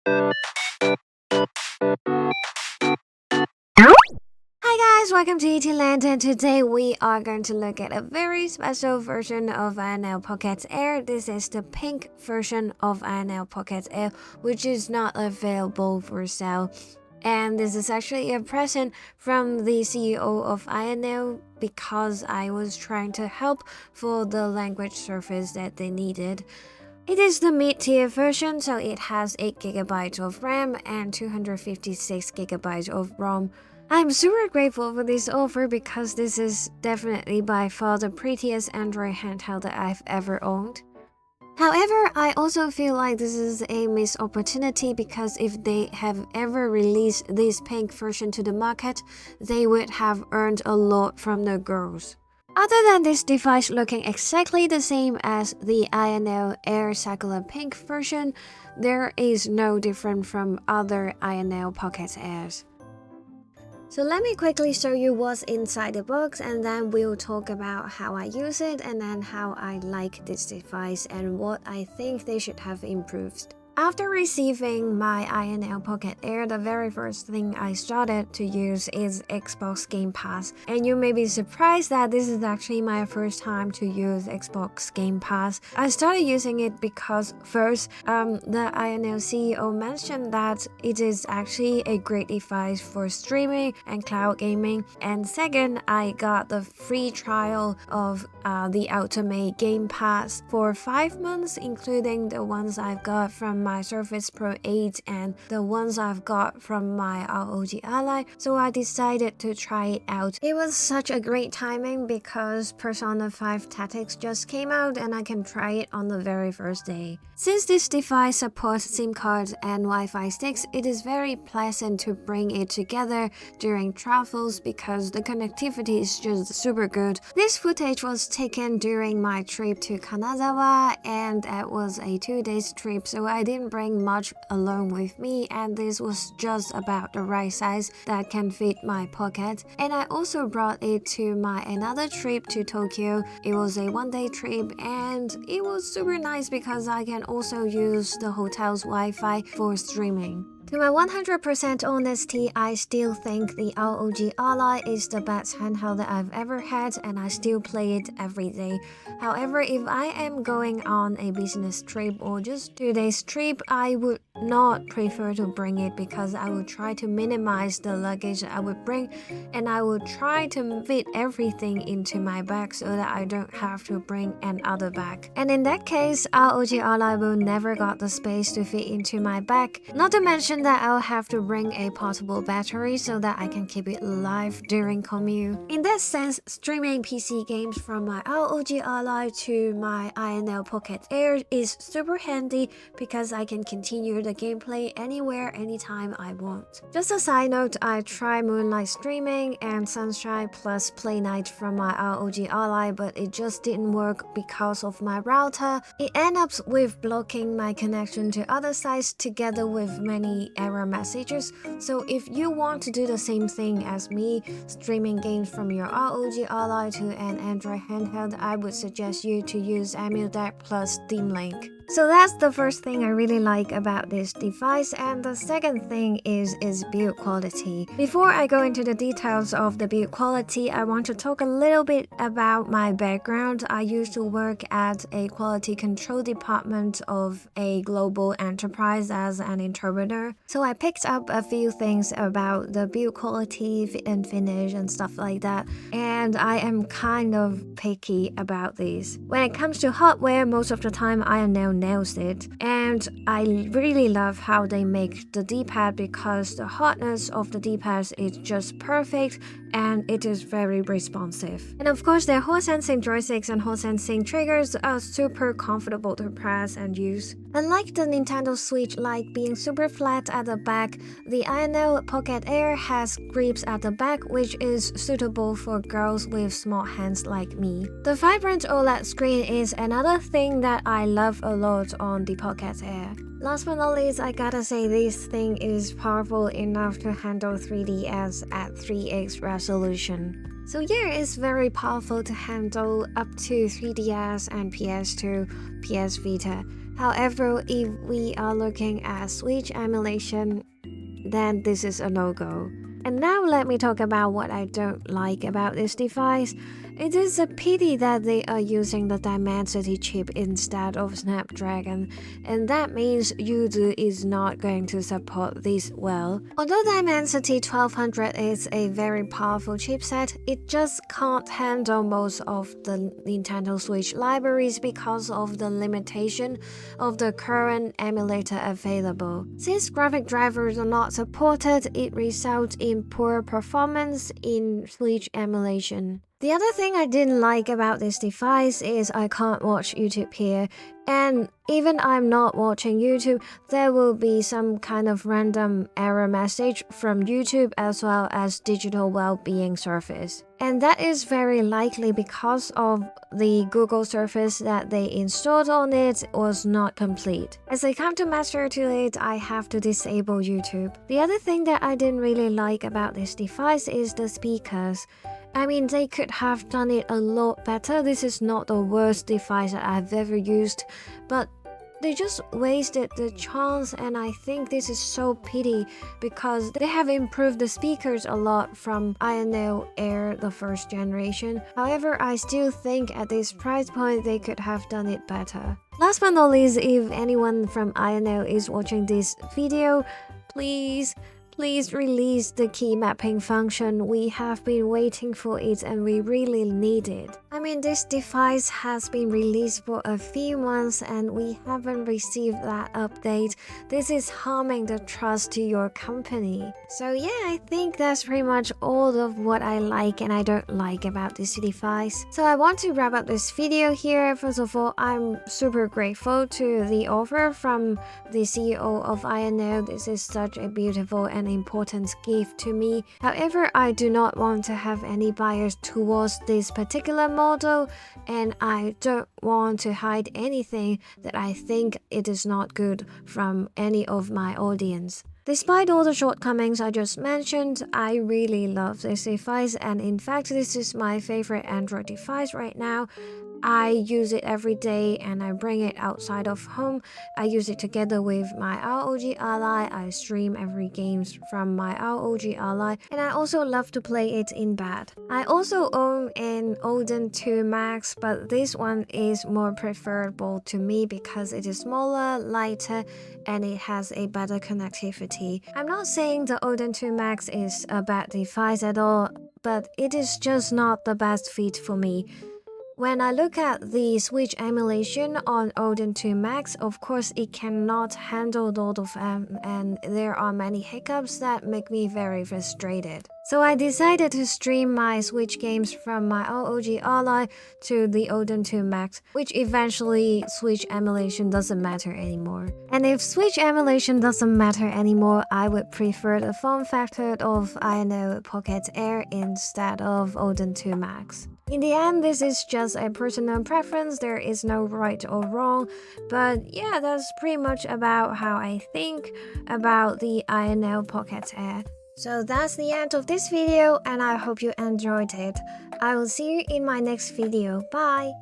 Hi guys, welcome to ET Land, and today we are going to look at a very special version of AYANEO Pocket Air. This is the pink version of AYANEO Pocket Air, which is not available for sale. And this is actually a present from the CEO of AYANEO because I was trying to help for the language service that they needed. It is the mid-tier version, so it has 8GB of RAM and 256GB of ROM. I'm super grateful for this offer because this is definitely by far the prettiest Android handheld that I've ever owned. However, I also feel like this is a missed opportunity because if they have ever released this pink version to the market, they would have earned a lot from the girls. Other than this device looking exactly the same as the AYANEO Air Circular Pink version, there is no different from other AYANEO Pocket Airs. So let me quickly show you what's inside the box, and then we'll talk about how I use it and then how I like this device and what I think they should have improved. After receiving my AYANEO Pocket Air, the very first thing I started to use is Xbox Game Pass. And you may be surprised that this is actually my first time to use Xbox Game Pass. I started using it because first, the AYANEO CEO mentioned that it is actually a great device for streaming and cloud gaming. And second, I got the free trial of the Ultimate Game Pass for 5 months, including the ones I've got from my Surface Pro 8 and the ones I've got from my ROG Ally, so I decided to try it out. It was such a great timing because Persona 5 Tactics just came out and I can try it on the very first day. Since this device supports SIM cards and Wi-Fi sticks, it is very pleasant to bring it together during travels because the connectivity is just super good. This footage was taken during my trip to Kanazawa, and that was a 2-day trip, so I didn't bring much along with me, and this was just about the right size that can fit my pocket. And I also brought it to my another trip to Tokyo. It was a 1-day trip and it was super nice because I can also use the hotel's Wi-Fi for streaming. To my 100% honesty, I still think the ROG Ally is the best handheld that I've ever had, and I still play it every day. However, if I am going on a business trip or just 2 days trip, I would not prefer to bring it because I would try to minimize the luggage I would bring, and I would try to fit everything into my bag so that I don't have to bring another bag. And in that case, ROG Ally will never got the space to fit into my bag. Not to mention that I'll have to bring a portable battery so that I can keep it alive during commute. In that sense, streaming PC games from my ROG Ally to my AYANEO Pocket Air is super handy because I can continue the gameplay anywhere, anytime I want. Just a side note, I tried Moonlight streaming and Sunshine plus Play Night from my ROG Ally, but it just didn't work because of my router. It ended up with blocking my connection to other sites together with many error messages. So if you want to do the same thing as me, streaming games from your ROG Ally to an Android handheld, I would suggest you to use emulation plus Steam Link. So that's the first thing I really like about this device, and the second thing is its build quality. Before I go into the details of the build quality, I want to talk a little bit about my background. I used to work at a quality control department of a global enterprise as an interpreter, so I picked up a few things about the build quality, fit and finish and stuff like that, and I am kind of picky about these. When it comes to hardware, most of the time AYANEO nails it, and I really love how they make the D-pad because the hardness of the D-pad is just perfect and it is very responsive. And of course, their Hall sensing joysticks and Hall sensing triggers are super comfortable to press and use. Unlike the Nintendo Switch Lite being super flat at the back, the AYANEO Pocket Air has grips at the back, which is suitable for girls with small hands like me. The vibrant OLED screen is another thing that I love a lot on the Pocket Air. Last but not least, I gotta say this thing is powerful enough to handle 3DS at 3x resolution. So yeah, it's very powerful to handle up to 3DS and PS2, PS Vita. However, if we are looking at Switch emulation, then this is a no-go. And now let me talk about what I don't like about this device. It is a pity that they are using the Dimensity chip instead of Snapdragon, and that means YUZU is not going to support this well. Although Dimensity 1200 is a very powerful chipset, it just can't handle most of the Nintendo Switch libraries because of the limitation of the current emulator available. Since graphic drivers are not supported, it results in poor performance in Switch emulation. The other thing I didn't like about this device is I can't watch YouTube here, and even I'm not watching YouTube, there will be some kind of random error message from YouTube as well as digital well-being service. And that is very likely because of the Google service that they installed on it was not complete. As a countermeasure to it, I have to disable YouTube. The other thing that I didn't really like about this device is the speakers. I mean, they could have done it a lot better. This is not the worst device that I've ever used, but they just wasted the chance, and I think this is so pity because they have improved the speakers a lot from AYANEO Air, the first generation. However, I still think at this price point they could have done it better. Last but not least, if anyone from AYANEO is watching this video, please release the key mapping function. We have been waiting for it and we really need it. I mean, this device has been released for a few months and we haven't received that update. This is harming the trust to your company. So yeah, I think that's pretty much all of what I like and I don't like about this device. So I want to wrap up this video here. First of all, I'm super grateful to the offer from the CEO of AYANEO. This is such a beautiful and important gift to me. However, I do not want to have any bias towards this particular model, and I don't want to hide anything that I think it is not good from any of my audience. Despite all the shortcomings I just mentioned, I really love this device, and in fact this is my favorite Android device right now. I use it every day and I bring it outside of home. I use it together with my ROG Ally. I stream every game from my ROG Ally, and I also love to play it in bed. I also own an Odin 2 Max, but this one is more preferable to me because it is smaller, lighter, and it has a better connectivity. I'm not saying the Odin 2 Max is a bad device at all, but it is just not the best fit for me. When I look at the Switch emulation on Odin 2 Max, of course it cannot handle a lot of them, and there are many hiccups that make me very frustrated. So I decided to stream my Switch games from my ROG Ally to the Odin 2 Max, which eventually Switch emulation doesn't matter anymore. And if Switch emulation doesn't matter anymore, I would prefer the form factor of AYANEO Pocket Air instead of Odin 2 Max. In the end, this is just a personal preference, there is no right or wrong, but yeah, that's pretty much about how I think about the AYANEO Pocket Air. So that's the end of this video and I hope you enjoyed it. I will see you in my next video. Bye!